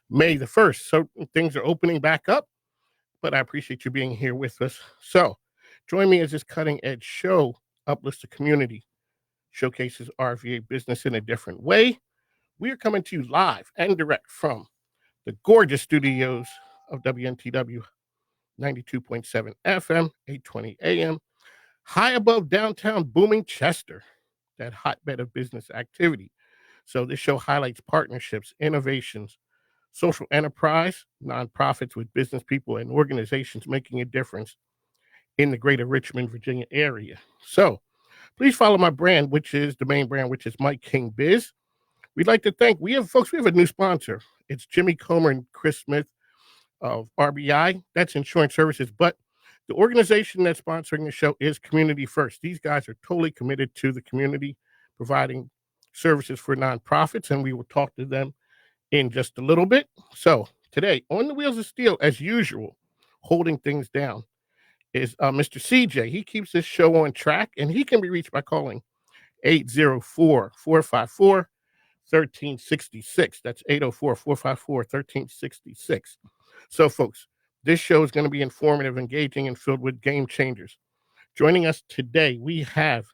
May the 1st. So things are opening back up, but I appreciate you being here with us. So join me as this cutting edge show uplifts the community, showcases RVA business in a different way. We are coming to you live and direct from the gorgeous studios of WNTW 92.7 FM, 820 AM, high above downtown booming Chester, that hotbed of business activity. So this show highlights partnerships, innovations, social enterprise, nonprofits with business people and organizations making a difference in the greater Richmond, Virginia area. So please follow my brand, which is the main brand, which is Mike King Biz. We'd like to thank, we have a new sponsor. It's Jimmy Comer and Chris Smith of RBI. That's insurance services. But the organization that's sponsoring the show is Community First. These guys are totally committed to the community, providing services for nonprofits, and we will talk to them in just a little bit. So today, on the Wheels of Steel, as usual, holding things down, is Mr. CJ. He keeps this show on track, and he can be reached by calling 804-454-1366. That's 804-454-1366. So, folks, this show is going to be informative, engaging, and filled with game changers. Joining us today, we have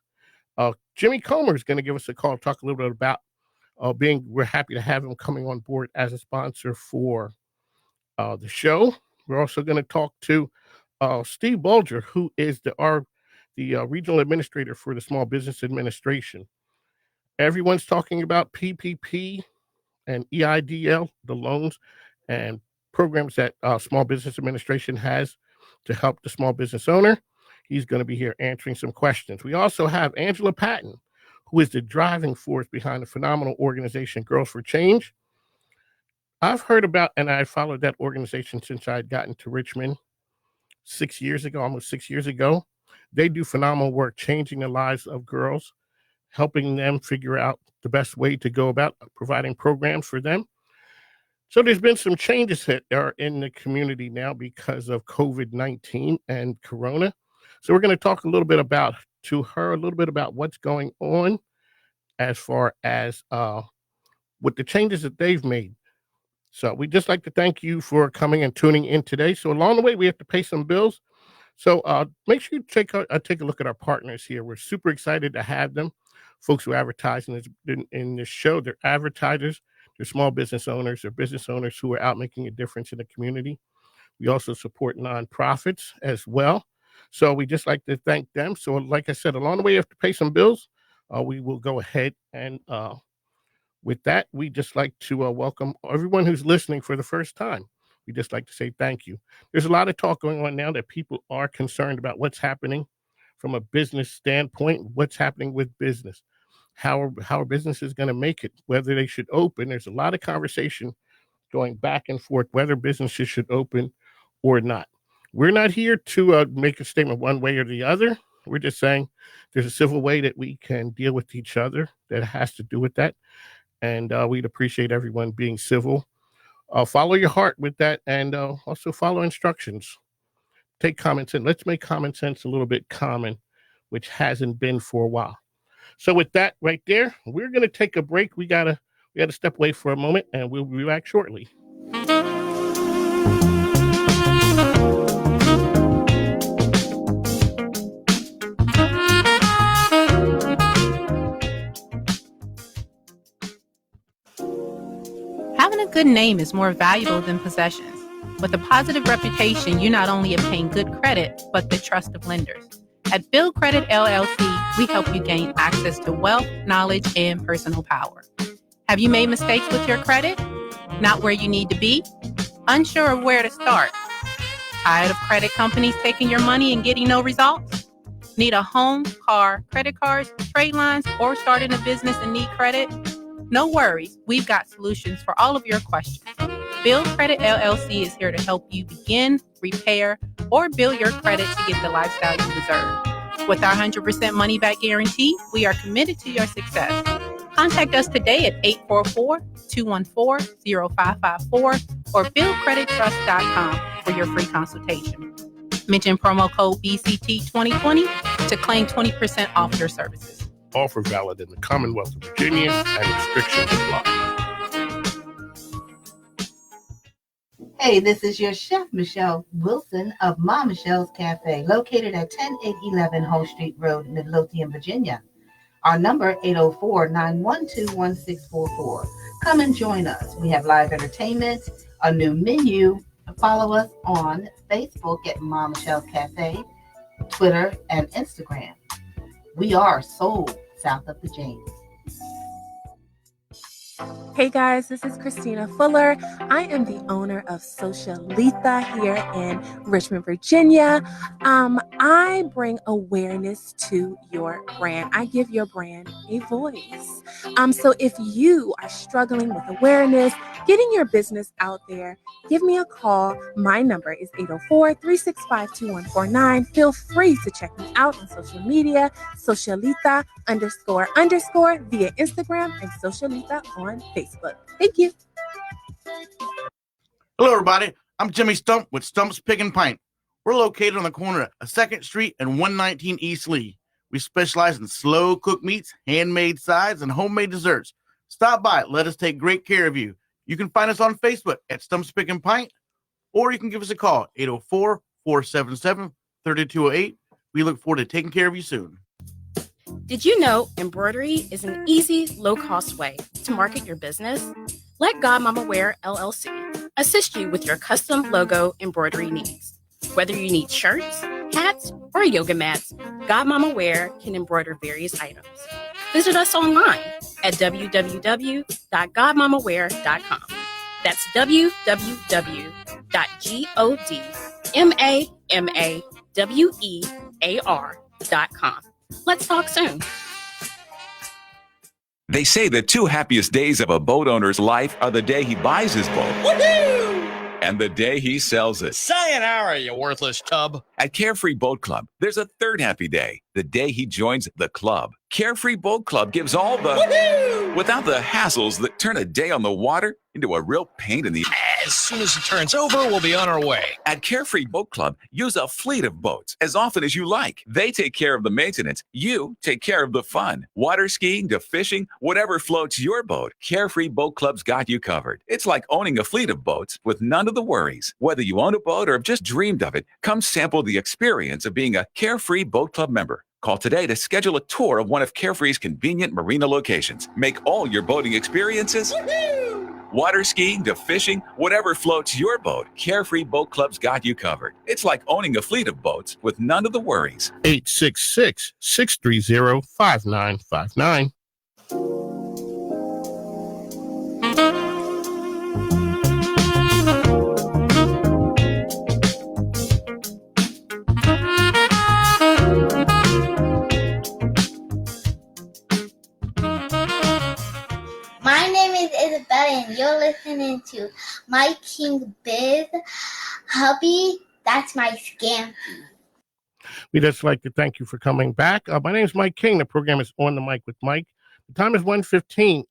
Jimmy Comer is going to give us a call, talk a little bit about we're happy to have him coming on board as a sponsor for the show. We're also going to talk to Steve Bulger, who is the regional administrator for the Small Business Administration. Everyone's talking about PPP and EIDL, the loans and programs that Small Business Administration has to help the small business owner. He's going to be here answering some questions. We also have Angela Patton, who is the driving force behind the phenomenal organization Girls for Change. I've heard about, and I followed that organization since I had gotten to Richmond 6 years ago, almost 6 years ago. They do phenomenal work changing the lives of girls, helping them figure out the best way to go about providing programs for them. So there's been some changes that are in the community now because of COVID-19 and Corona. So we're going to talk a little bit about what's going on as far as with the changes that they've made. So we'd just like to thank you for coming and tuning in today. So along the way, we have to pay some bills. So make sure you take a look at our partners here. We're super excited to have them. Folks who advertise in this show, they're advertisers, they're small business owners, they're business owners who are out making a difference in the community. We also support nonprofits as well. So we just like to thank them. So like I said, along the way, you have to pay some bills. We will go ahead and with that, we just like to welcome everyone who's listening for the first time. We just like to say thank you. There's a lot of talk going on now that people are concerned about what's happening from a business standpoint, what's happening with business, how are businesses going to make it, whether they should open. There's a lot of conversation going back and forth, whether businesses should open or not. We're not here to make a statement one way or the other. We're just saying there's a civil way that we can deal with each other that has to do with that. And we'd appreciate everyone being civil. Follow your heart with that, and also follow instructions. Take common sense. Let's make common sense a little bit common, which hasn't been for a while. So with that right there, we're going to take a break. We gotta step away for a moment, and we'll be back shortly. Having a good name is more valuable than possessions. With a positive reputation, you not only obtain good credit, but the trust of lenders. At Build Credit LLC, we help you gain access to wealth, knowledge, and personal power. Have you made mistakes with your credit? Not where you need to be? Unsure of where to start? Tired of credit companies taking your money and getting no results? Need a home, car, credit cards, trade lines, or starting a business and need credit? No worries, we've got solutions for all of your questions. Build Credit LLC is here to help you begin, repair, or build your credit to get the lifestyle you deserve. With our 100% money-back guarantee, we are committed to your success. Contact us today at 844-214-0554 or buildcredittrust.com for your free consultation. Mention promo code BCT2020 to claim 20% off your services. Offer valid in the Commonwealth of Virginia and restrictions apply. Hey, this is your chef, Michelle Wilson of Ma Michelle's Cafe, located at 10811 Hull Street Road, Midlothian, Virginia. Our number, 804-912-1644. Come and join us. We have live entertainment, a new menu. Follow us on Facebook at Ma Michelle's Cafe, Twitter, and Instagram. We are sold south of the James. Hey guys, this is Christina Fuller. I am the owner of Socialitha here in Richmond, Virginia. I bring awareness to your brand. I give your brand a voice. So if you are struggling with awareness, getting your business out there, give me a call. My number is 804-365-2149. Feel free to check me out on social media, Socialitha __ via Instagram and Socialitha on Facebook. Thank you. Hello, everybody. I'm Jimmy Stump with Stump's Pick and Pint. We're located on the corner of 2nd Street and 119 East Lee. We specialize in slow-cooked meats, handmade sides, and homemade desserts. Stop by. Let us take great care of you. You can find us on Facebook at Stump's Pick and Pint, or you can give us a call, 804-477-3208. We look forward to taking care of you soon. Did you know embroidery is an easy, low-cost way to market your business? Let Godmama Wear LLC assist you with your custom logo embroidery needs. Whether you need shirts, hats, or yoga mats, Godmama Wear can embroider various items. Visit us online at www.godmamawear.com. That's www.godmamawear.com. Let's talk soon. They say the two happiest days of a boat owner's life are the day he buys his boat. Woohoo! And the day he sells it. Sayonara, you worthless tub. At Carefree Boat Club, there's a third happy day, the day he joins the club. Carefree Boat Club gives all the Woohoo! without the hassles that turn a day on the water into a real pain in the As soon as it turns over, we'll be on our way. At Carefree Boat Club, use a fleet of boats as often as you like. They take care of the maintenance. You take care of the fun. Water skiing to fishing, whatever floats your boat, Carefree Boat Club's got you covered. It's like owning a fleet of boats with none of the worries. Whether you own a boat or have just dreamed of it, come sample the experience of being a Carefree Boat Club member. Call today to schedule a tour of one of Carefree's convenient marina locations. Make all your boating experiences water skiing to fishing, whatever floats your boat, Carefree Boat Club's got you covered. It's like owning a fleet of boats with none of the worries. 866-630-5959. My name is Isabella, and you're listening to Mike King Biz. Hubby, that's my scam. We just like to thank you for coming back. My name is Mike King. The program is On the Mic with Mike. The time is 1:15.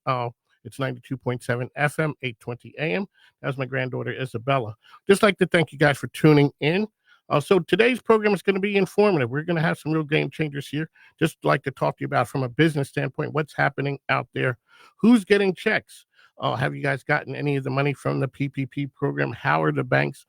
It's 92.7 FM, 820 AM. That's my granddaughter, Isabella. Just like to thank you guys for tuning in. So today's program is going to be informative. We're going to have some real game changers here. Just like to talk to you about from a business standpoint, what's happening out there, who's getting checks. Have you guys gotten any of the money from the PPP program? How are the banks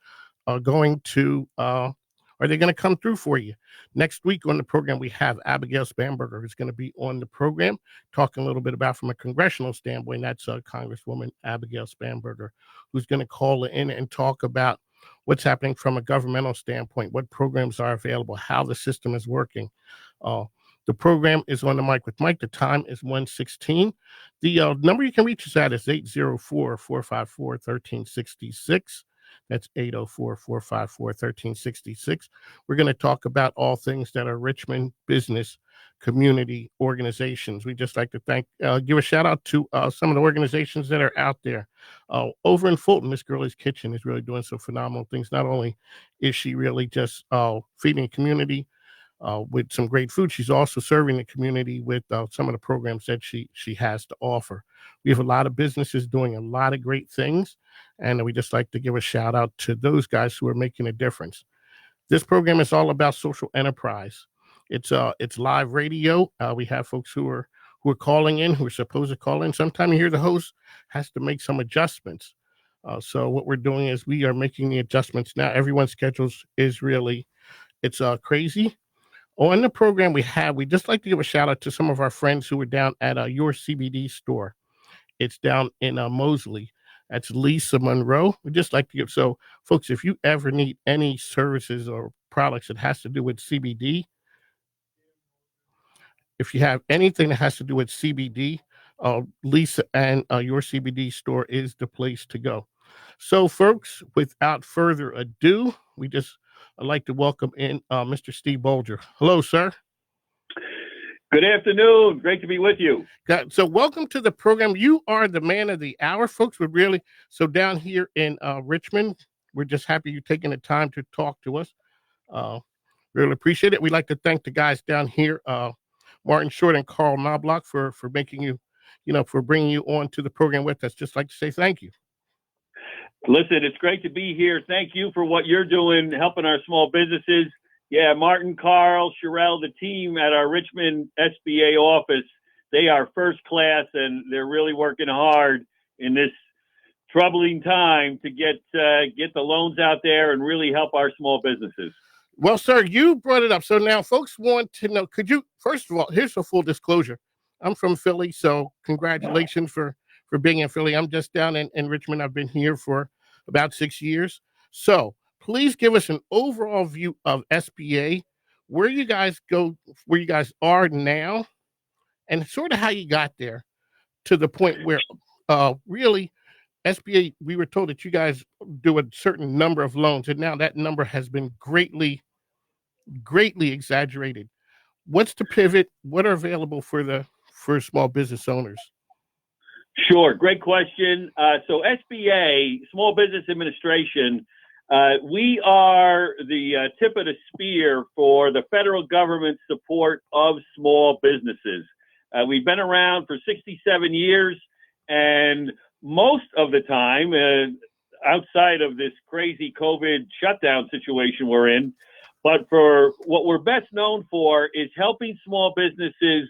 going to, are they going to come through for you? Next week on the program, we have Abigail Spanberger, who's going to be on the program, talking a little bit about from a congressional standpoint. That's Congresswoman Abigail Spanberger, who's going to call in and talk about what's happening from a governmental standpoint, what programs are available, how the system is working. The program is On the Mic with Mike. The time is 1:16. The number you can reach us at is 804-454-1366. That's 804-454-1366. We're going to talk about all things that are Richmond business community organizations. We just like to give a shout out to some of the organizations that are out there. Over in Fulton, Miss Girlie's Kitchen is really doing some phenomenal things. Not only is she really just feeding the community with some great food, she's also serving the community with some of the programs that she has to offer. We have a lot of businesses doing a lot of great things, and we just like to give a shout out to those guys who are making a difference. This program is all about social enterprise. It's live radio. We have folks who are calling in, who are supposed to call in. Sometimes you hear the host has to make some adjustments. So what we're doing is we are making the adjustments now. Everyone's schedules is really it's crazy. On the program we just like to give a shout out to some of our friends who were down at your CBD store. It's down in Mosley. That's Lisa Monroe. We just like to give so folks, if you ever need any services or products that has to do with CBD, if you have anything that has to do with CBD, Lisa and your CBD store is the place to go. So, folks, without further ado, I'd like to welcome in Mr. Steve Bulger. Hello, sir. Good afternoon. Great to be with you. So welcome to the program. You are the man of the hour, folks. So down here in Richmond, we're just happy you're taking the time to talk to us. Really appreciate it. We'd like to thank the guys down here, Martin Short and Carl Knobloch for making you, for bringing you on to the program with us. Just like to say thank you. Listen, it's great to be here. Thank you for what you're doing, helping our small businesses. Yeah, Martin, Carl, Sherelle, the team at our Richmond SBA office, they are first class, and they're really working hard in this troubling time to get the loans out there and really help our small businesses. Well, sir, you brought it up. So now folks want to know, could you, first of all, here's a full disclosure. I'm from Philly, so congratulations for being in Philly. I'm just down in Richmond. I've been here for about 6 years. So please give us an overall view of SBA, where you guys are now, and sort of how you got there to the point where really SBA, we were told that you guys do a certain number of loans, and now that number has been greatly exaggerated. What's the pivot? What are available for small business owners? Sure. Great question. So SBA, Small Business Administration, we are the tip of the spear for the federal government support of small businesses. We've been around for 67 years, and most of the time, outside of this crazy COVID shutdown situation we're in, but for what we're best known for is helping small businesses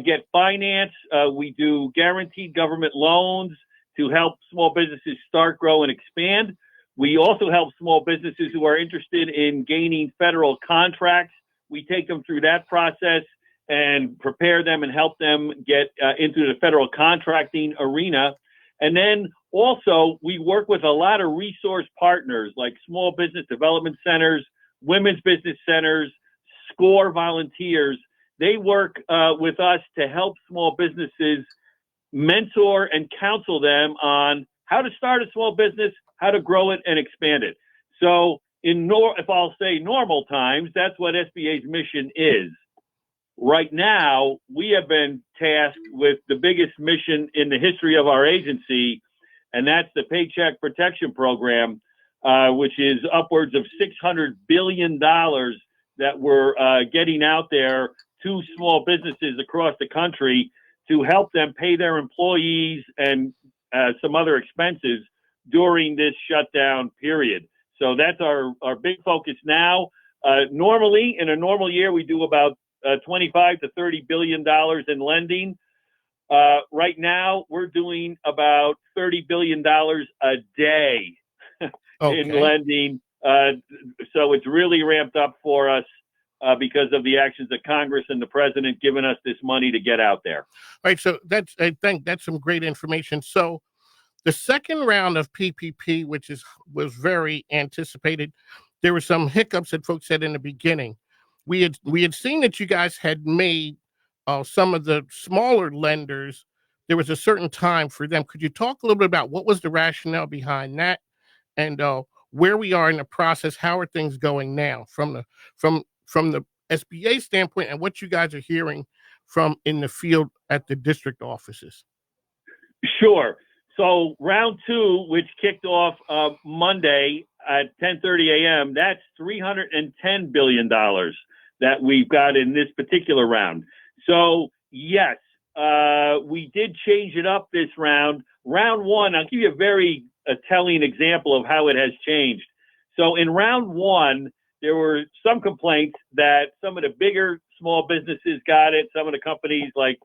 get finance. We do guaranteed government loans to help small businesses start, grow, and expand. We also help small businesses who are interested in gaining federal contracts. We take them through that process and prepare them and help them get into the federal contracting arena. And then also we work with a lot of resource partners like small business development centers, women's business centers, SCORE volunteers. They work with us to help small businesses mentor and counsel them on how to start a small business, how to grow it and expand it. So if I'll say normal times, that's what SBA's mission is. Right now, we have been tasked with the biggest mission in the history of our agency, and that's the Paycheck Protection Program, which is upwards of $600 billion that we're getting out there to small businesses across the country to help them pay their employees and some other expenses during this shutdown period. So that's our big focus now. Normally, in a normal year, we do about $25 to $30 billion in lending. Right now, we're doing about $30 billion a day in lending. So it's really ramped up for us because of the actions of Congress and the president giving us this money to get out there. All right. So I think that's some great information. So the second round of PPP, which was very anticipated, there were some hiccups that folks said in the beginning. We had seen that you guys had made some of the smaller lenders. There was a certain time for them. Could you talk a little bit about what was the rationale behind that, and where we are in the process? How are things going now from the SBA standpoint, and what you guys are hearing from in the field at the district offices? Sure. So round two, which kicked off Monday at 10:30 a.m., that's $310 billion that we've got in this particular round. So yes, we did change it up this round. Round one, I'll give you a very telling example of how it has changed. So in round one, there were some complaints that some of the bigger small businesses got it. Some of the companies like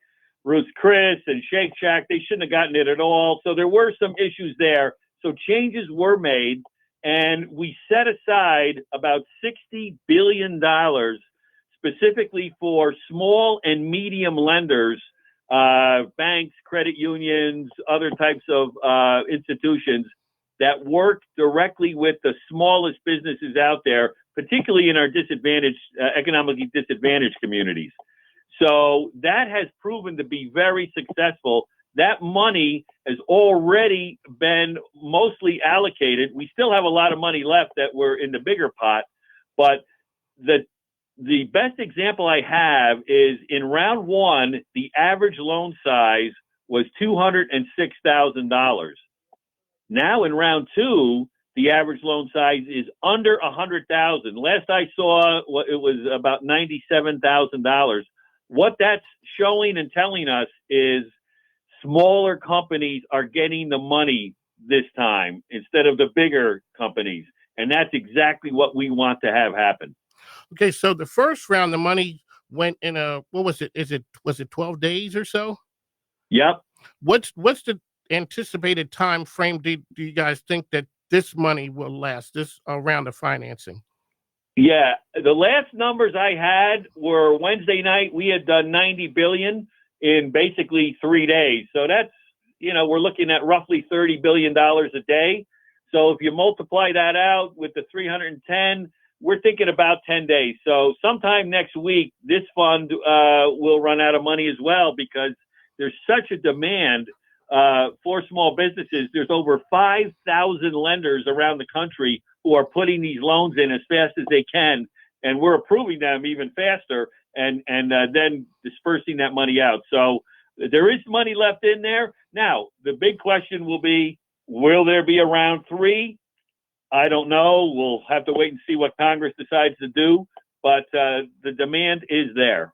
Ruth's Chris and Shake Shack, they shouldn't have gotten it at all. So there were some issues there. So changes were made, and we set aside about $60 billion specifically for small and medium lenders, banks, credit unions, other types of institutions that work directly with the smallest businesses out there, particularly in our economically disadvantaged communities. So that has proven to be very successful. That money has already been mostly allocated. We still have a lot of money left that we're in the bigger pot, but the best example I have is in round one, the average loan size was $206,000. Now in round two, the average loan size is under $100,000. Last I saw, it was about $97,000. What that's showing and telling us is smaller companies are getting the money this time instead of the bigger companies. And that's exactly what we want to have happen. Okay, so the first round, the money went in what was it? Was it 12 days or so? Yep. What's the anticipated time frame do you guys think that this money will last, this round of financing? Yeah, the last numbers I had were Wednesday night. We had done $90 billion in basically 3 days. So that's, we're looking at roughly $30 billion a day. So if you multiply that out with the 310, we're thinking about 10 days. So sometime next week, this fund will run out of money as well, because there's such a demand for small businesses. There's over 5,000 lenders around the country who are putting these loans in as fast as they can, and we're approving them even faster and then dispersing that money out. So there is money left in there. Now, the big question will be, will there be a round three? I don't know. We'll have to wait and see what Congress decides to do, but the demand is there.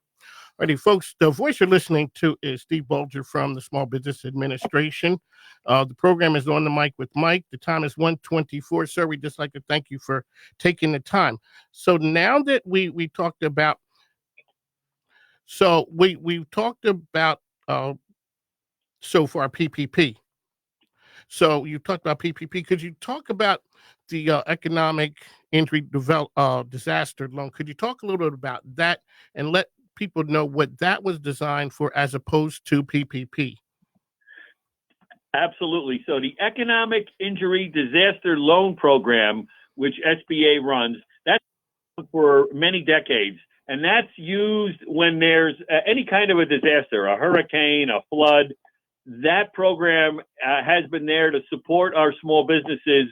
Alrighty, folks, the voice you're listening to is Steve Bulger from the Small Business Administration. The program is On the Mic with Mike. The time is 1:24. Sir, we'd just like to thank you for taking the time. So now that we talked about, we've talked about so far PPP. So you talked about PPP. Could you talk about the economic injury disaster loan? Could you talk a little bit about that and let people know what that was designed for as opposed to PPP? Absolutely. So the Economic Injury Disaster Loan Program, which SBA runs, that's for many decades. And that's used when there's any kind of a disaster, a hurricane, a flood. That program has been there to support our small businesses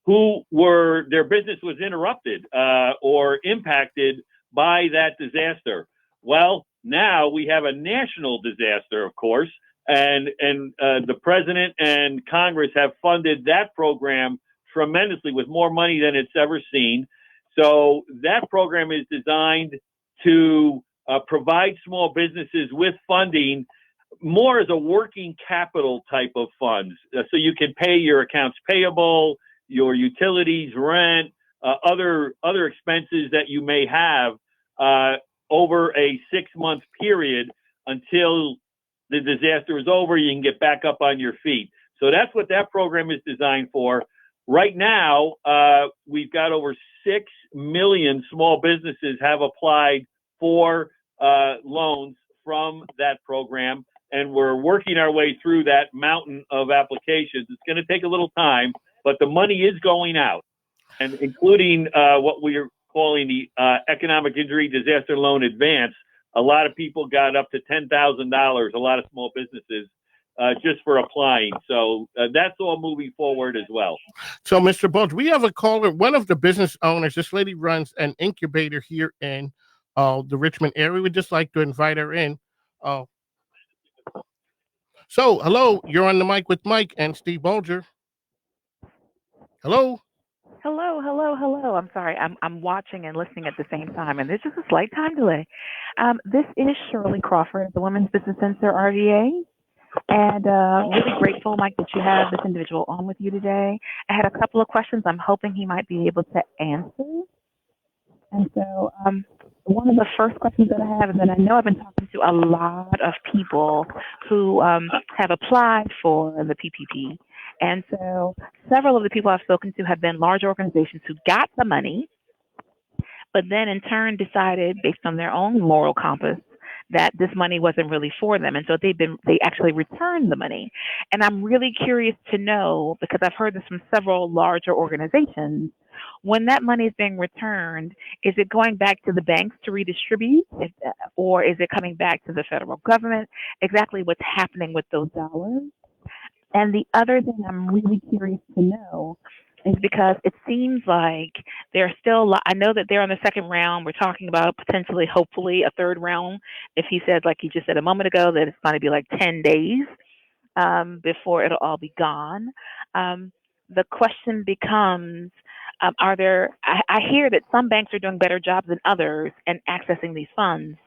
who their business was interrupted or impacted by that disaster. Well, now we have a national disaster, of course, and the president and Congress have funded that program tremendously with more money than it's ever seen. So that program is designed to provide small businesses with funding more as a working capital type of funds. So you can pay your accounts payable, your utilities, rent, other expenses that you may have over a 6-month period until the disaster is over. You can get back up on your feet. So that's what that program is designed for. Right now, we've got over 6 million small businesses have applied for loans from that program, and we're working our way through that mountain of applications. It's going to take a little time, but the money is going out, and including what we're calling the Economic Injury Disaster Loan Advance. A lot of people got up to $10,000, a lot of small businesses, just for applying. So that's all moving forward as well. So, Mr. Bulger, we have a caller, one of the business owners. This lady runs an incubator here in the Richmond area. We'd just like to invite her in. So, hello, you're on the mic with Mike and Steve Bulger. Hello. Hello. I'm sorry. I'm watching and listening at the same time, and there's just a slight time delay. This is Shirley Crawford, the Women's Business Center RDA, and really grateful, Mike, that you have this individual on with you today. I had a couple of questions I'm hoping he might be able to answer. And so one of the first questions that I have is that I know I've been talking to a lot of people who have applied for the PPP, And so several of the people I've spoken to have been large organizations who got the money, but then in turn decided, based on their own moral compass, that this money wasn't really for them. And so they actually returned the money. And I'm really curious to know, because I've heard this from several larger organizations, when that money is being returned, is it going back to the banks to redistribute, or is it coming back to the federal government? Exactly what's happening with those dollars. And the other thing I'm really curious to know is because it seems like they're still, I know that they're on the second round. We're talking about potentially, hopefully, a third round. If he said, like he just said a moment ago, that it's going to be like 10 days before it'll all be gone. The question becomes, I hear that some banks are doing better jobs than others in accessing these funds.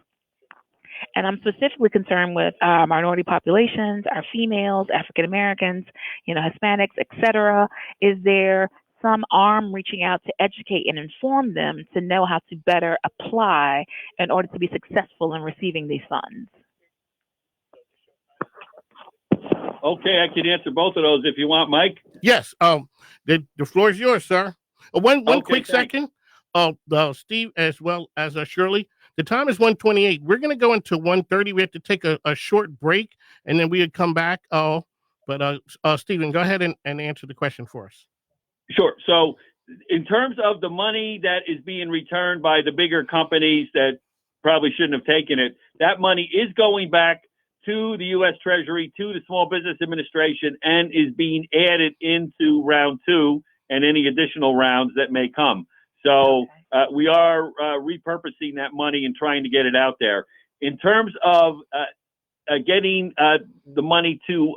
And I'm specifically concerned with our minority populations, our females, African Americans, Hispanics, etc. Is there some arm reaching out to educate and inform them to know how to better apply in order to be successful in receiving these funds? Okay, I can answer both of those if you want, Mike. Yes. The floor is yours, sir. One Okay, quick thanks. second. Steve, as well as Shirley. The time is 1:28. We're going to go into 1:30. We have to take a short break, and then we would come back. But Stephen, go ahead and answer the question for us. Sure. So in terms of the money that is being returned by the bigger companies that probably shouldn't have taken it, that money is going back to the U.S. Treasury, to the Small Business Administration, and is being added into round two and any additional rounds that may come. So we are repurposing that money and trying to get it out there. In terms of getting the money to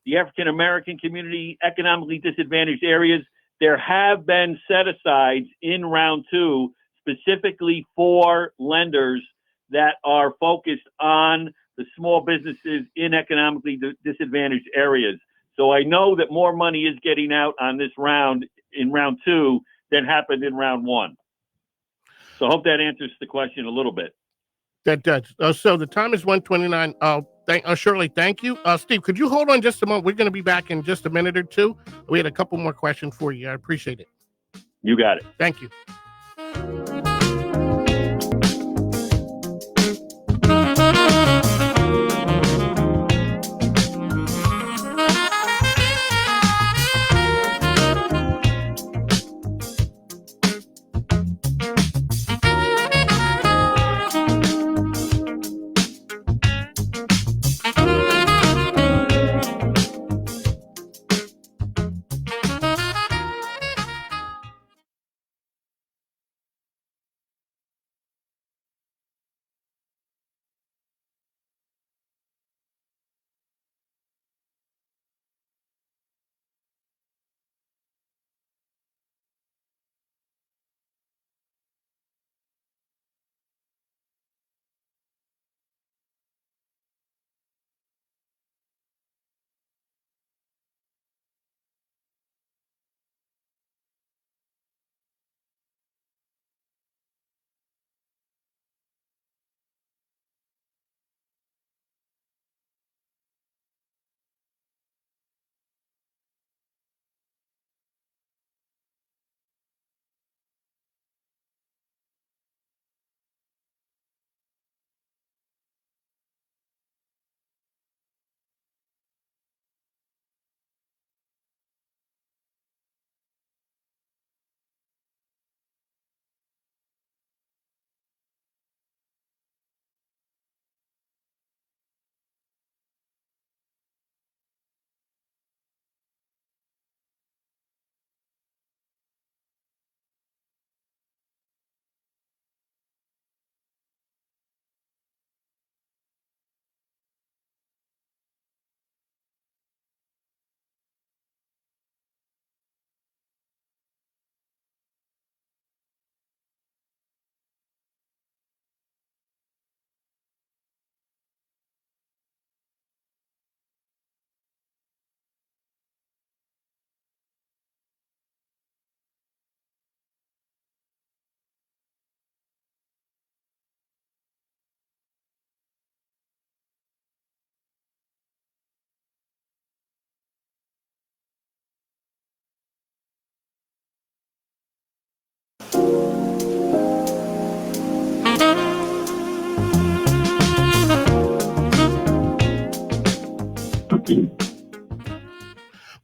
the African American community, economically disadvantaged areas, there have been set-asides in round two specifically for lenders that are focused on the small businesses in economically disadvantaged areas. So I know that more money is getting out on this round, in round two, than happened in round one. So I hope that answers the question a little bit. That does. So the time is 1:29. Shirley, thank you. Steve, could you hold on just a moment? We're going to be back in just a minute or two. We had a couple more questions for you. I appreciate it. You got it. Thank you.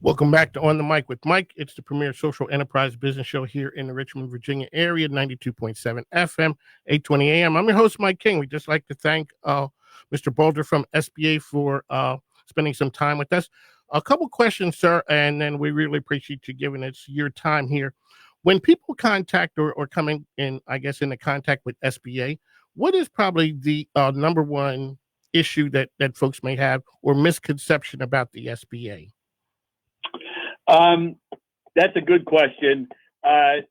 Welcome back to On the Mic with Mike. It's the premier social enterprise business show here in the Richmond, Virginia area, 92.7 FM, 820 AM. I'm your host, Mike King. We'd just like to thank Mr. Bulger from SBA for spending some time with us. A couple questions, sir, and then we really appreciate you giving us your time here. When people contact or coming in, I guess, into contact with SBA, what is probably the number one issue that folks may have or misconception about the SBA? That's a good question. I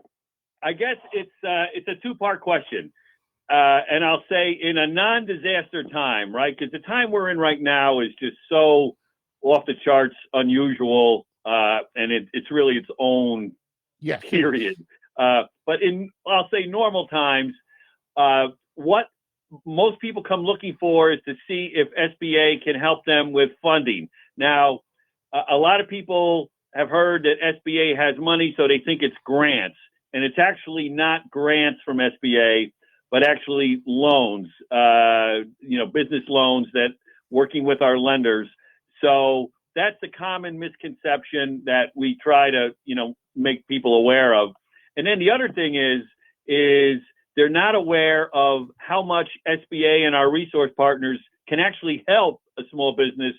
guess it's a two-part question. And I'll say in a non-disaster time, right? Because the time we're in right now is just so off the charts, unusual, and it's really its own period. But I'll say normal times, what most people come looking for is to see if SBA can help them with funding. Now, a lot of people have heard that SBA has money, so they think it's grants. And it's actually not grants from SBA, but actually loans, business loans that working with our lenders. So that's the common misconception that we try to, make people aware of. And then the other thing is they're not aware of how much SBA and our resource partners can actually help a small business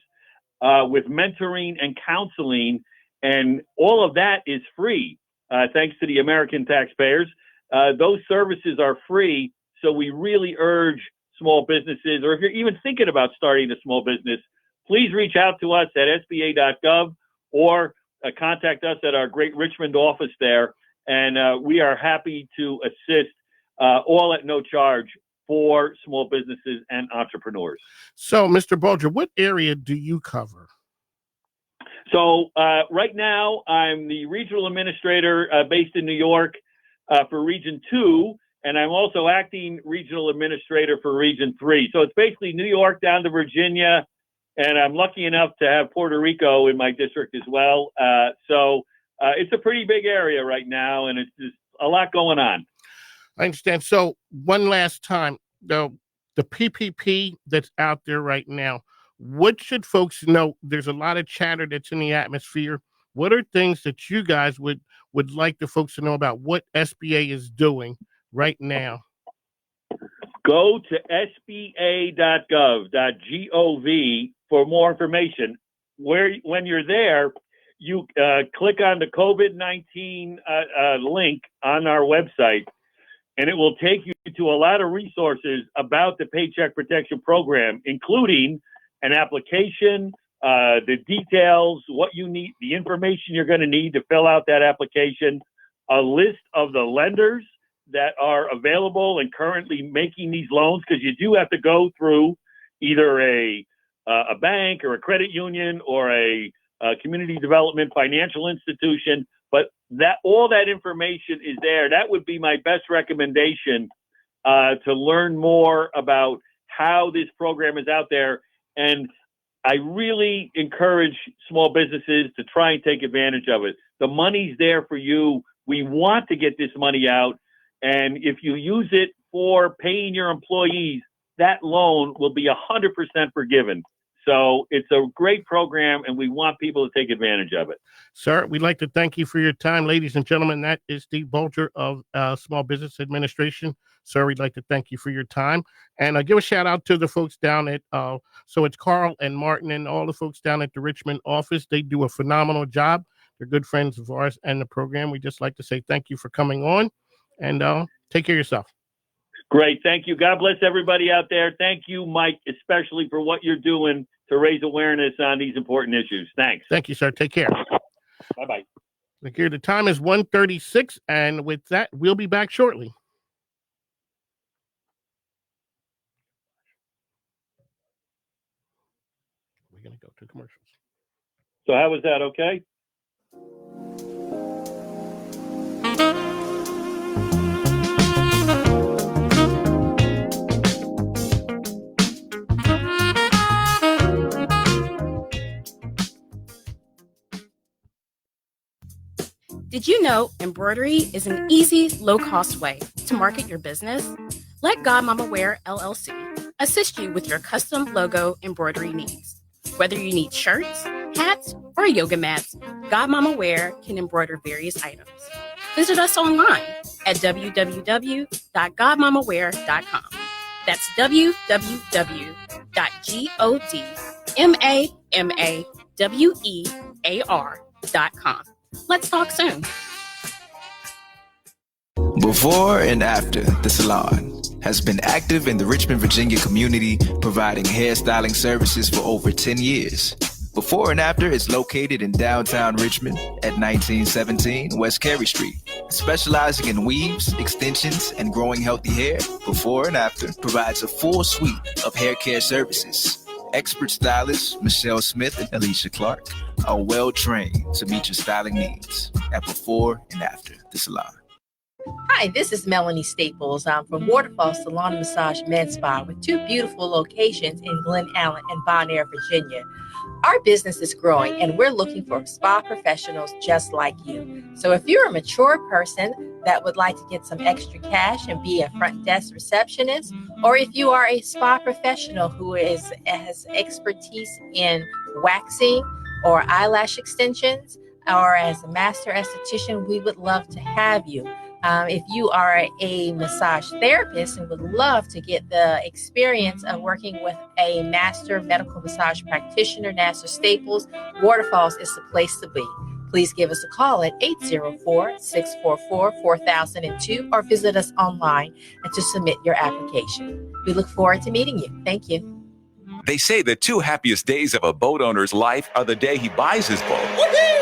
with mentoring and counseling. And all of that is free, thanks to the American taxpayers. Those services are free. So we really urge small businesses, or if you're even thinking about starting a small business, please reach out to us at sba.gov or contact us at our great Richmond office there. And we are happy to assist all at no charge for small businesses and entrepreneurs. So, Mr. Bulger, what area do you cover? So right now, I'm the regional administrator based in New York for Region 2, and I'm also acting regional administrator for Region 3. So it's basically New York down to Virginia, and I'm lucky enough to have Puerto Rico in my district as well. So it's a pretty big area right now, and it's just a lot going on. I understand. So one last time, though, the PPP that's out there right now, what should folks know? There's a lot of chatter that's in the atmosphere. What are things that you guys would like the folks to know about what SBA is doing right now? Go to sba.gov for more information. When you're there, you click on the COVID-19 link on our website, and it will take you to a lot of resources about the Paycheck Protection Program, including an application, the details, what you need, the information you're going to need to fill out that application, a list of the lenders that are available and currently making these loans, because you do have to go through either a bank or a credit union or a community development financial institution. But that all that information is there. That would be my best recommendation to learn more about how this program is out there. And I really encourage small businesses to try and take advantage of it. The money's there for you. We want to get this money out. And if you use it for paying your employees, that loan will be 100% forgiven. So it's a great program, and we want people to take advantage of it. Sir, we'd like to thank you for your time. Ladies and gentlemen, that is Steve Bulger of Small Business Administration. Sir, we'd like to thank you for your time. And give a shout out to the folks down at, so it's Carl and Martin and all the folks down at the Richmond office. They do a phenomenal job. They're good friends of ours and the program. We'd just like to say thank you for coming on, and take care of yourself. Great. Thank you. God bless everybody out there. Thank you, Mike, especially for what you're doing to raise awareness on these important issues. Thanks. Thank you, sir. Take care. Bye-bye. Look here, the time is 1:36, and with that, we'll be back shortly. We're going to go to commercials. So how was that? Okay? Did you know embroidery is an easy, low-cost way to market your business? Let Godmama Wear LLC assist you with your custom logo embroidery needs. Whether you need shirts, hats, or yoga mats, Godmama Wear can embroider various items. Visit us online at www.godmamawear.com. That's www.godmamawear.com. Let's talk soon. Before and after the salon has been active in the Richmond, Virginia community, providing hairstyling services for over 10 years. Before and After is located in downtown Richmond at 1917 West Carey Street. Specializing in weaves, extensions, and growing healthy hair, Before and After provides a full suite of hair care services. Expert stylists Michelle Smith and Alicia Clark are well trained to meet your styling needs at Before and After the salon. Hi, this is Melanie Staples. I'm from Waterfall Salon and Massage Med Spa with two beautiful locations in Glen Allen and Bonaire, Virginia. Our business is growing and we're looking for spa professionals just like you. So if you're a mature person that would like to get some extra cash and be a front desk receptionist, or if you are a spa professional who has expertise in waxing or eyelash extensions, or as a master esthetician, we would love to have you. If you are a massage therapist and would love to get the experience of working with a master medical massage practitioner, Nassar Staples, Waterfalls is the place to be. Please give us a call at 804-644-4002 or visit us online and to submit your application. We look forward to meeting you. Thank you. They say the two happiest days of a boat owner's life are the day he buys his boat. Woohoo!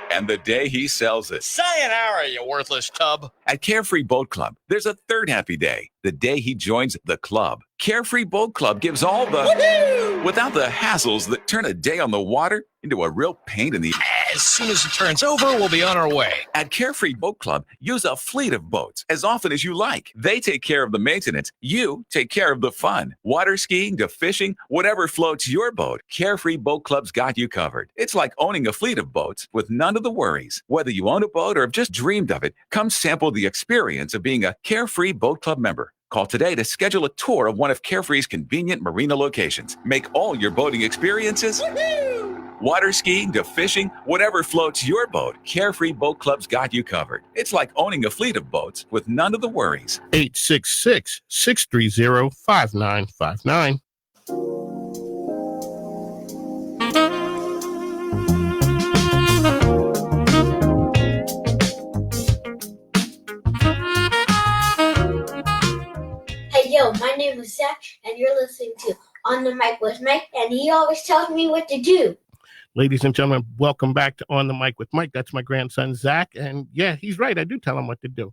And the day he sells it. Sayonara, you worthless tub. At Carefree Boat Club, there's a third happy day, the day he joins the club. Carefree Boat Club gives all the Woohoo! without the hassles that turn a day on the water into a real pain in the As soon as it turns over, we'll be on our way. At Carefree Boat Club, use a fleet of boats as often as you like. They take care of the maintenance. You take care of the fun. Water skiing to fishing, whatever floats your boat, Carefree Boat Club's got you covered. It's like owning a fleet of boats with none of the worries. Whether you own a boat or have just dreamed of it, come sample the experience of being a Carefree Boat Club member. Call today to schedule a tour of one of Carefree's convenient marina locations. Make all your boating experiences water skiing to fishing, whatever floats your boat, Carefree Boat Club's got you covered. It's like owning a fleet of boats with none of the worries. 866-630-5959. Hey, yo, my name is Zach, and you're listening to On the Mic with Mike, and he always tells me what to do. Ladies and gentlemen, welcome back to On the Mic with Mike. That's my grandson, Zach. And yeah, he's right. I do tell him what to do.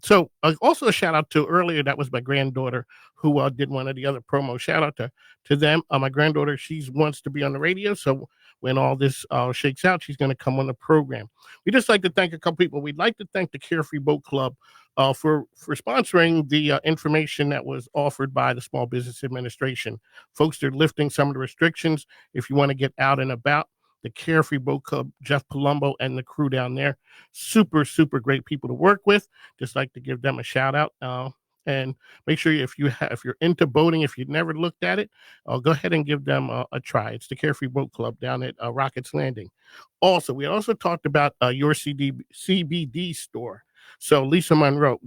So also a shout out to earlier, that was my granddaughter who did one of the other promos. Shout out to them. My granddaughter, she wants to be on the radio. So when all this shakes out, she's going to come on the program. We'd just like to thank a couple people. We'd like to thank the Carefree Boat Club for sponsoring the information that was offered by the Small Business Administration. Folks, they're lifting some of the restrictions. If you want to get out and about, the Carefree Boat Club, Jeff Palumbo and the crew down there, super, super great people to work with. Just like to give them a shout out. And make sure if you're into boating, if you've never looked at it, go ahead and give them a try. It's the Carefree Boat Club down at Rockets Landing. Also, we also talked about your CBD store. So Lisa Monroe,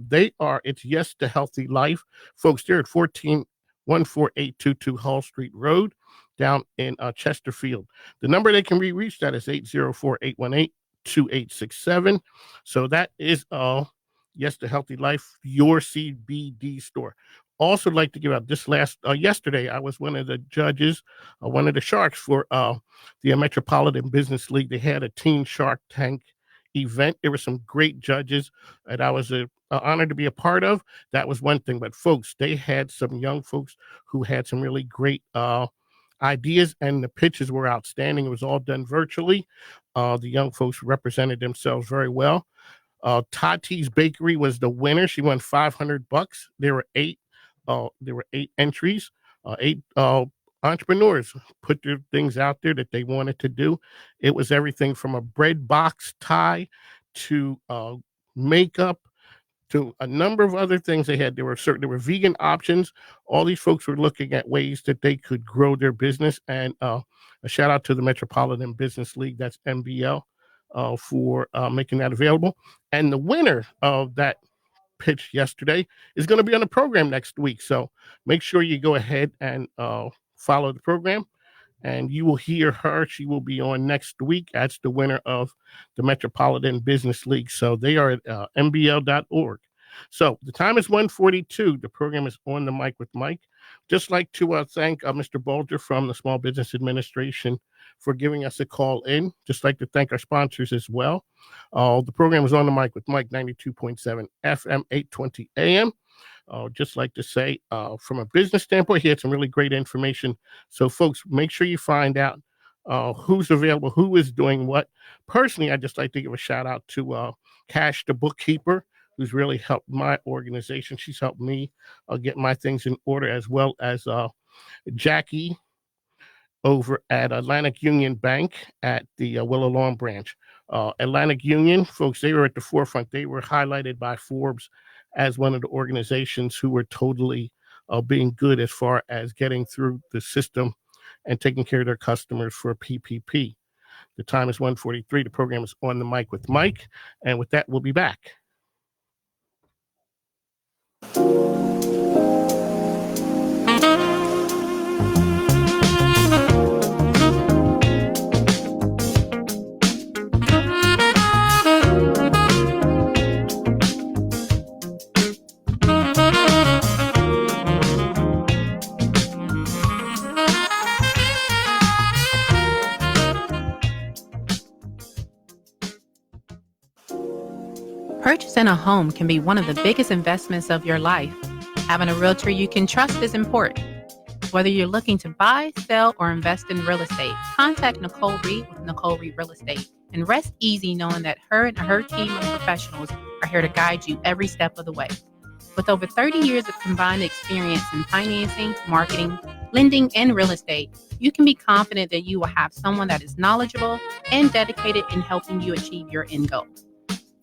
it's Yes to Healthy Life. Folks, they're at 14822 Hall Street Road down in Chesterfield. The number they can be reached at is 804-818-2867. So that is Yes to Healthy Life, your CBD store. Also like to give out this yesterday, I was one of the judges, one of the sharks for the Metropolitan Business League. They had a Teen Shark Tank event. There were some great judges that I was honored to be a part of. That was one thing. But folks, they had some young folks who had some really great ideas, and the pitches were outstanding. It was all done virtually. The young folks represented themselves very well. Tati's Bakery was the winner. She won $500. There were eight entries. Eight entrepreneurs put their things out there that they wanted to do. It was everything from a bread box tie to makeup to a number of other things they had. There were vegan options. All these folks were looking at ways that they could grow their business. And a shout out to the Metropolitan Business League, that's MBL, for making that available. And the winner of that pitch yesterday is going to be on the program next week. So make sure you go ahead and follow the program, and you will hear her. She will be on next week. That's the winner of the Metropolitan Business League. So they are at mbl.org. So the time is 1:42. The program is On the Mic with Mike. Just like to thank Mr. Bulger from the Small Business Administration for giving us a call in. Just like to thank our sponsors as well. The program is On the Mic with Mike, 92.7 FM, 820 AM. Just like to say, from a business standpoint, he had some really great information. So, folks, make sure you find out who's available, who is doing what. Personally, I'd just like to give a shout out to Cash, the bookkeeper, who's really helped my organization. She's helped me get my things in order, as well as Jackie over at Atlantic Union Bank at the Willow Lawn branch. Atlantic Union, folks, they were at the forefront. They were highlighted by Forbes as one of the organizations who were totally being good as far as getting through the system and taking care of their customers for PPP. The time is 1:43. The program is On the Mic with Mike. And with that, we'll be back. Purchasing a home can be one of the biggest investments of your life. Having a realtor you can trust is important. Whether you're looking to buy, sell, or invest in real estate, contact Nicole Reed with Nicole Reed Real Estate and rest easy knowing that her and her team of professionals are here to guide you every step of the way. With over 30 years of combined experience in financing, marketing, lending, and real estate, you can be confident that you will have someone that is knowledgeable and dedicated in helping you achieve your end goal.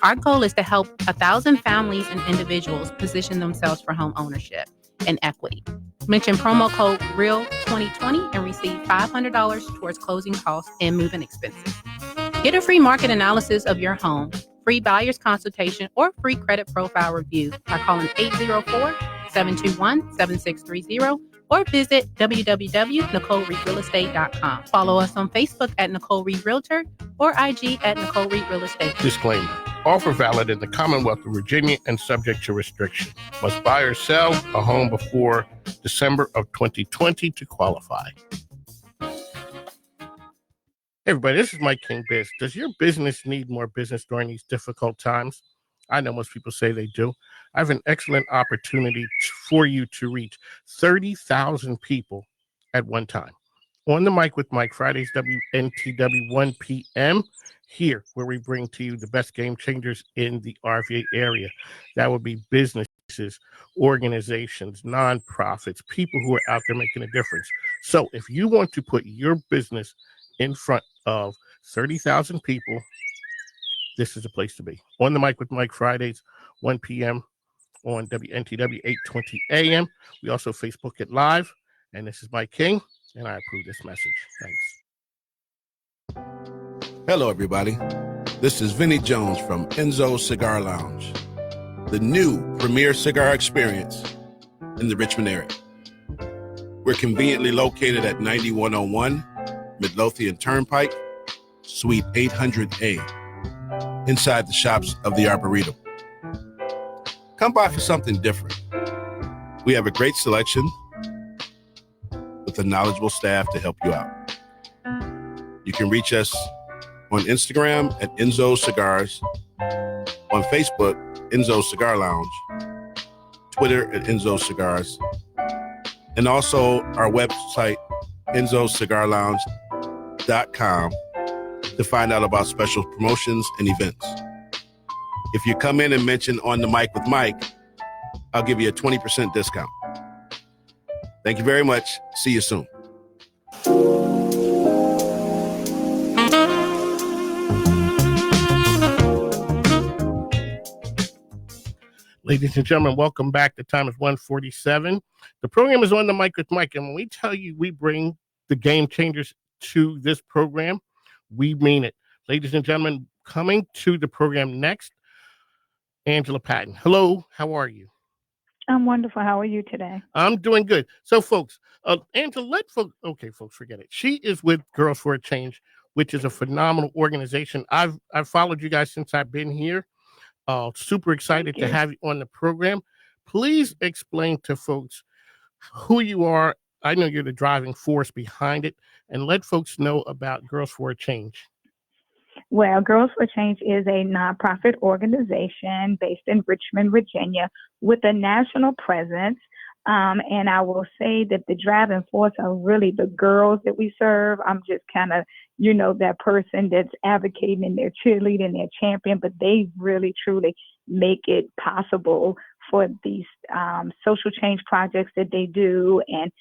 Our goal is to help 1,000 families and individuals position themselves for home ownership and equity. Mention promo code REAL2020 and receive $500 towards closing costs and moving expenses. Get a free market analysis of your home, free buyer's consultation, or free credit profile review by calling 804-721-7630 or visit www.NicoleReedRealEstate.com. Follow us on Facebook at Nicole Reed Realtor or IG at Nicole Reed Real Estate. Disclaimer. Offer valid in the Commonwealth of Virginia and subject to restriction. Must buy or sell a home before December of 2020 to qualify. Hey everybody, this is Mike King Biz. Does your business need more business during these difficult times? I know most people say they do. I have an excellent opportunity for you to reach 30,000 people at one time. On the Mic with Mike, Fridays, WNTW, 1 p.m. here, where we bring to you the best game changers in the RVA area. That would be businesses, organizations, nonprofits, people who are out there making a difference. So if you want to put your business in front of 30,000 people, this is the place to be. On the Mic with Mike, Fridays, 1 p.m. on WNTW, 820 a.m. We also Facebook it live. And this is Mike King, and I approve this message. Thanks. Hello, everybody. This is Vinny Jones from Enzo's Cigar Lounge, the new premier cigar experience in the Richmond area. We're conveniently located at 9101 Midlothian Turnpike, Suite 800A, inside the shops of the Arboretum. Come by for something different. We have a great selection with a knowledgeable staff to help you out. You can reach us on Instagram at Enzo Cigars, on Facebook, Enzo Cigar Lounge, Twitter at Enzo Cigars, and also our website, EnzoCigarLounge.com, to find out about special promotions and events. If you come in and mention On the Mic with Mike, I'll give you a 20% discount. Thank you very much. See you soon. Ladies and gentlemen, welcome back. The time is 1:47. The program is On the Mic with Mike, and when we tell you we bring the game changers to this program, we mean it. Ladies and gentlemen, coming to the program next, Angela Patton. Hello, how are you? I'm wonderful. How are you today? I'm doing good. So, folks, Angela, okay, folks, forget it. She is with Girls for a Change, which is a phenomenal organization. I've followed you guys since I've been here. Super excited to have you on the program. Please explain to folks who you are. I know you're the driving force behind it, and let folks know about Girls for a Change. Well, Girls for Change is a nonprofit organization based in Richmond, Virginia, with a national presence. And I will say that the driving force are really the girls that we serve. I'm just kind of, that person that's advocating and they're cheerleading, their champion, but they really, truly make it possible for these social change projects that they do, and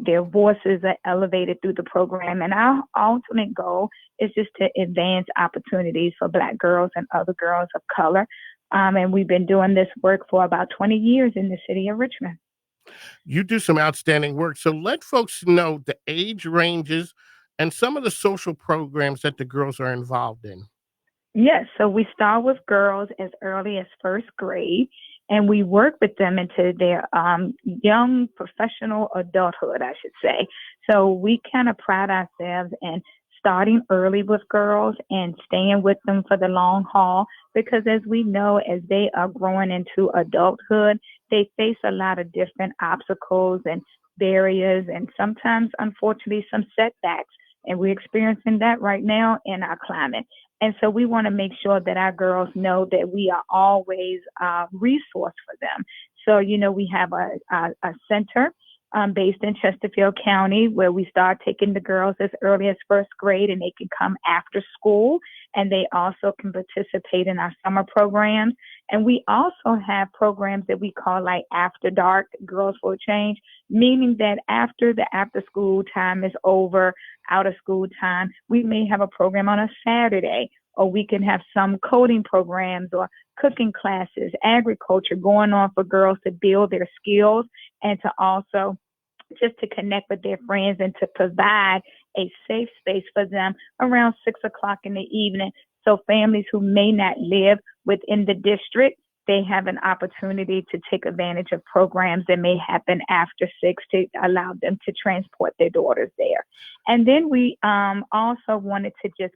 their voices are elevated through the program. And our ultimate goal is just to advance opportunities for Black girls and other girls of color. And we've been doing this work for about 20 years in the city of Richmond. You do some outstanding work. So let folks know the age ranges and some of the social programs that the girls are involved in. Yes, so we start with girls as early as first grade, and we work with them into their young professional adulthood, I should say. So we kind of pride ourselves in starting early with girls and staying with them for the long haul, because as we know, as they are growing into adulthood, they face a lot of different obstacles and barriers, and sometimes, unfortunately, some setbacks. And we're experiencing that right now in our climate. And so we want to make sure that our girls know that we are always a resource for them. So, we have a center based in Chesterfield County, where we start taking the girls as early as first grade, and they can come after school, and they also can participate in our summer programs. And we also have programs that we call like After Dark Girls for a Change, meaning that after the after school time is over, out of school time, we may have a program on a Saturday, or we can have some coding programs or cooking classes, agriculture going on for girls to build their skills, and to also just to connect with their friends and to provide a safe space for them around 6 o'clock in the evening. So families who may not live within the district, they have an opportunity to take advantage of programs that may happen after 6 to allow them to transport their daughters there. And then we also wanted to just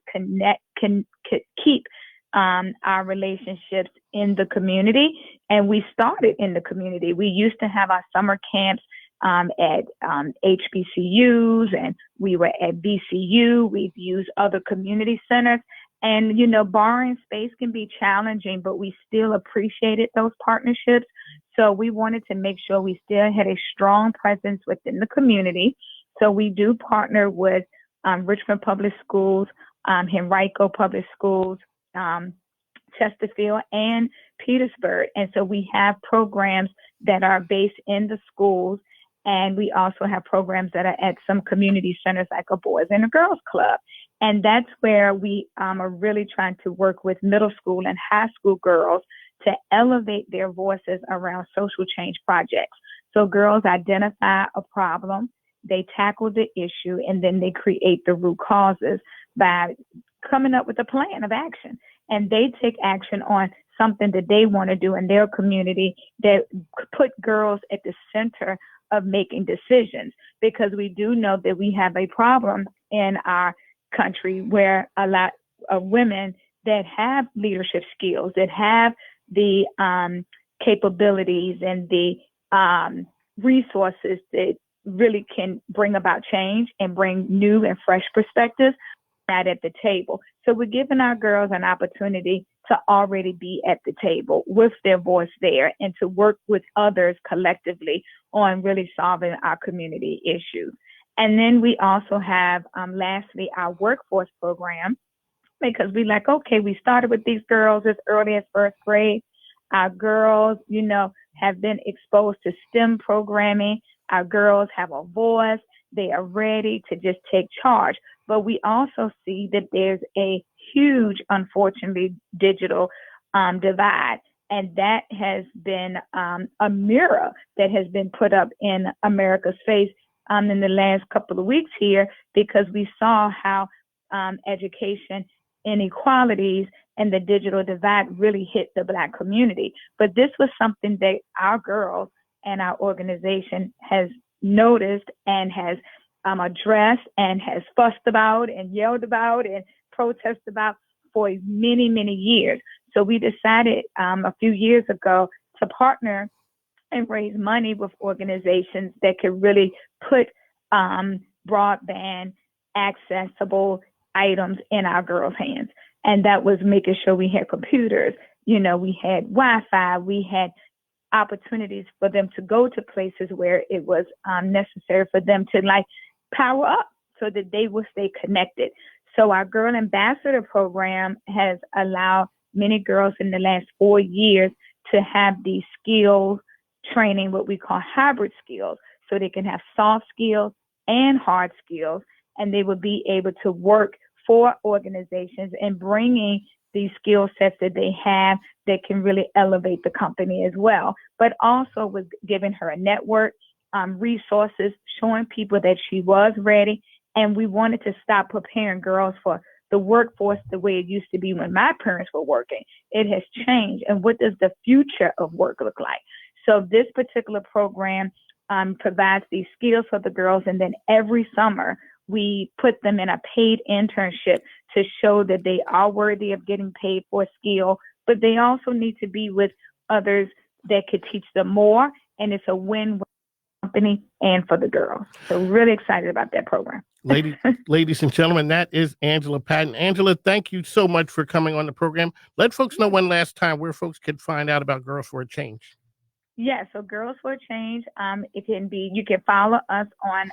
keep our relationships in the community. And we started in the community. We used to have our summer camps at HBCUs, and we were at VCU. We've used other community centers. And, borrowing space can be challenging, but we still appreciated those partnerships. So we wanted to make sure we still had a strong presence within the community. So we do partner with Richmond Public Schools, Henrico Public Schools, Chesterfield, and Petersburg. And so we have programs that are based in the schools. And we also have programs that are at some community centers, like a Boys and a Girls Club. And that's where we are really trying to work with middle school and high school girls to elevate their voices around social change projects. So girls identify a problem, they tackle the issue, and then they create the root causes by coming up with a plan of action. And they take action on something that they want to do in their community that put girls at the center of making decisions, because we do know that we have a problem in our country where a lot of women that have leadership skills, that have the capabilities and the resources that really can bring about change and bring new and fresh perspectives, not at the table. So we're giving our girls an opportunity to already be at the table with their voice there, and to work with others collectively on really solving our community issues. And then we also have, lastly, our workforce program, because we we started with these girls as early as first grade. Our girls, have been exposed to STEM programming. Our girls have a voice. They are ready to just take charge. But we also see that there's a huge, unfortunately, digital divide. And that has been a mirror that has been put up in America's face in the last couple of weeks here, because we saw how education inequalities and the digital divide really hit the Black community. But this was something that our girls and our organization has noticed and has addressed and has fussed about and yelled about and protested about for many, many years. So we decided a few years ago to partner and raise money with organizations that could really put broadband accessible items in our girls' hands. And that was making sure we had computers, we had Wi-Fi, we had opportunities for them to go to places where it was necessary for them to power up so that they will stay connected. So our Girl Ambassador program has allowed many girls in the last 4 years to have these skills training, what we call hybrid skills, so they can have soft skills and hard skills, and they will be able to work for organizations and bringing these skill sets that they have that can really elevate the company as well. But also was giving her a network, resources, showing people that she was ready. And we wanted to stop preparing girls for the workforce the way it used to be when my parents were working. It has changed. And what does the future of work look like? So this particular program provides these skills for the girls. And then every summer, we put them in a paid internship to show that they are worthy of getting paid for a skill, but they also need to be with others that could teach them more. And it's a win-win company and for the girls. So really excited about that program. Ladies and gentlemen, that is Angela Patton. Angela, thank you so much for coming on the program. Let folks know one last time where folks can find out about Girls for a Change. Yeah, so Girls for a Change, you can follow us on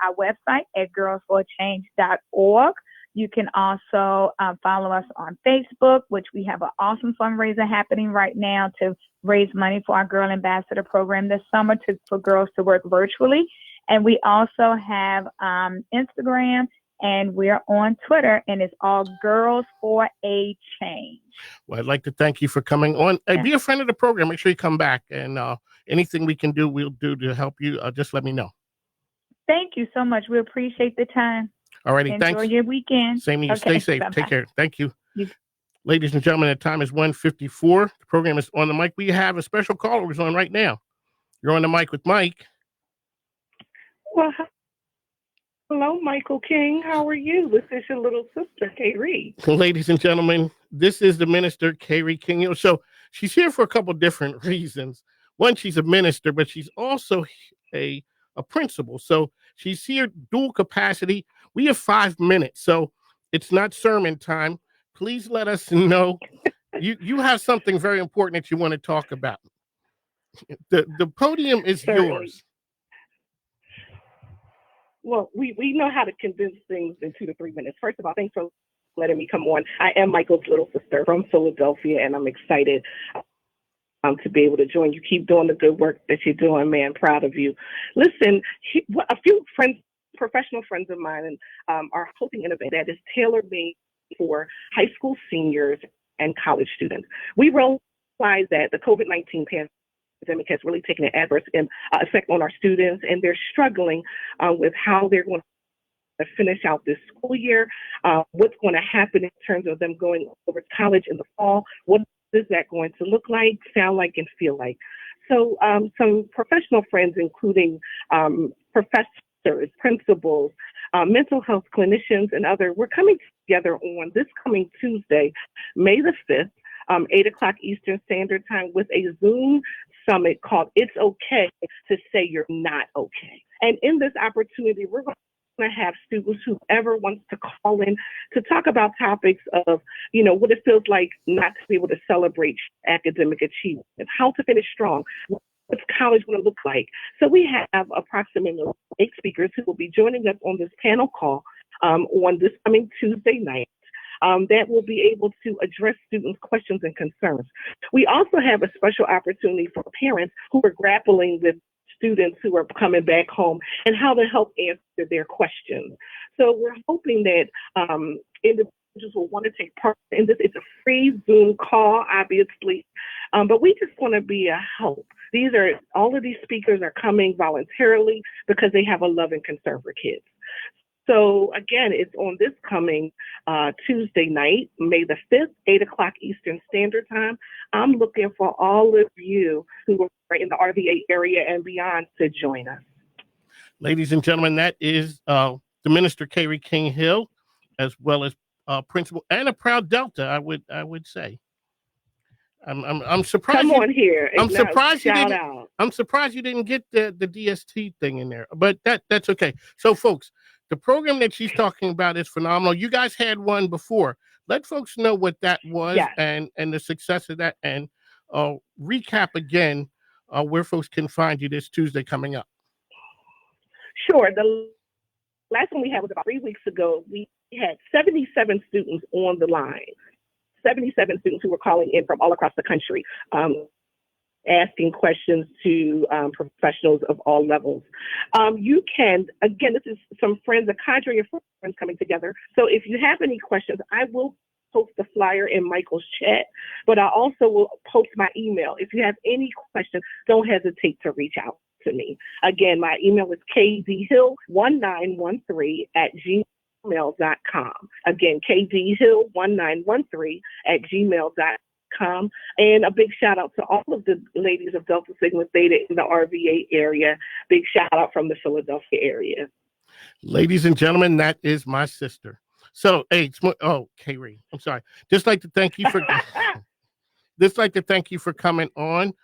our website at girlsforachange.org. You can also follow us on Facebook, which we have an awesome fundraiser happening right now to raise money for our Girl Ambassador program this summer for girls to work virtually. And we also have Instagram, and we're on Twitter, and it's all Girls for a Change. Well, I'd like to thank you for coming on. Hey, be a friend of the program. Make sure you come back. And anything we can do, we'll do to help you. Just let me know. Thank you so much. We appreciate the time. All righty. Enjoy Thanks. your weekend. Same to you. Okay, Stay safe. bye-bye. Take care. Thank you. Ladies and gentlemen, the time is 1:54. The program is on the mic. We have a special caller who's on right now. You're on the mic with Mike. Well, hello, Michael King. How are you? This is your little sister, Kay. Ladies and gentlemen, this is the minister, Kay King. So she's here for a couple different reasons. One, she's a minister, but she's also a principal. So she's here dual capacity. We have 5 minutes, so it's not sermon time. Please let us know. You have something very important that you want to talk about. The podium is yours. Well, we know how to condense things in 2 to 3 minutes. First of all, thanks for letting me come on. I am Michael's little sister from Philadelphia, and I'm excited to be able to join you. Keep doing the good work that you're doing, man. Proud of you. Listen, a few friends, professional friends of mine, are hosting an event that is tailor-made for high school seniors and college students. We realize that the COVID-19 pandemic has really taken an adverse effect on our students, and they're struggling with how they're going to finish out this school year, what's going to happen in terms of them going over to college in the fall, what is that going to look like, sound like, and feel like. So some professional friends, including professors, principals, mental health clinicians, and others, we're coming together on this coming Tuesday, May the 5th, 8 o'clock Eastern Standard Time, with a Zoom summit called It's Okay to Say You're Not Okay. And in this opportunity, we're going to have students, whoever wants to call in, to talk about topics of, what it feels like not to be able to celebrate academic achievement, how to finish strong, what's college going to look like. So we have approximately 8 speakers who will be joining us on this panel call on this coming Tuesday night. That will be able to address students' questions and concerns. We also have a special opportunity for parents who are grappling with students who are coming back home and how to help answer their questions. So we're hoping that individuals will want to take part in this. It's a free Zoom call, obviously. But we just want to be a help. All of these speakers are coming voluntarily because they have a love and concern for kids. So again, it's on this coming Tuesday night, May the 5th, 8 o'clock Eastern Standard Time. I'm looking for all of you who are in the RVA area and beyond to join us. Ladies and gentlemen, that is the Minister Carrie King Hill, as well as principal and a proud Delta, I would say. I'm surprised. Come on here. I'm surprised you didn't. Out. I'm surprised you didn't get the DST thing in there, but that's okay. So, folks, the program that she's talking about is phenomenal. You guys had one before. Let folks know what that was. Yes. and the success of that, and recap again where folks can find you this Tuesday coming up. Sure. The last one we had was about 3 weeks ago. We had 77 students on the line. 77 students who were calling in from all across the country, asking questions to professionals of all levels. You can, again, this is some friends, a cadre of friends coming together. So if you have any questions, I will post the flyer in Michael's chat, but I also will post my email. If you have any questions, don't hesitate to reach out to me. Again, my email is kdhill1913@gmail.com. Again, kdhill1913@gmail.com. And a big shout out to all of the ladies of Delta Sigma Theta in the RVA area. Big shout out from the Philadelphia area. Ladies and gentlemen, that is my sister. So, hey, Carrie, I'm sorry. Just like to thank you for coming on.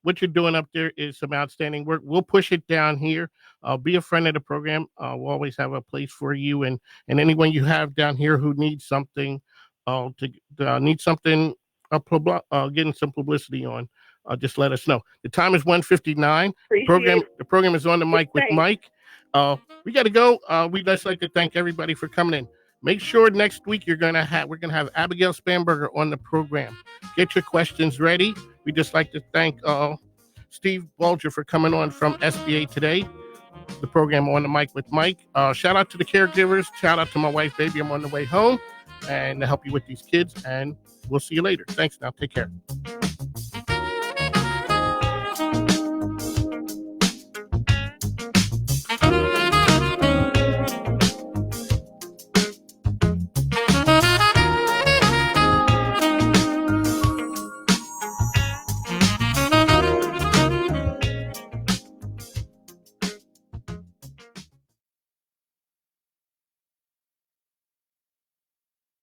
What you're doing up there is some outstanding work. We'll push it down here. Be a friend of the program. We'll always have a place for you and anyone you have down here who needs something getting some publicity on. Just let us know. The time is 1:59. The program is on the mic with Mike. We got to go. We'd just like to thank everybody for coming in. Make sure next week we're gonna have Abigail Spanberger on the program. Get your questions ready. We just like to thank Steve Bulger for coming on from SBA today. The program on the mic with Mike. Shout out to the caregivers. Shout out to my wife, baby. I'm on the way home and to help you with these kids. And we'll see you later. Thanks. Now take care.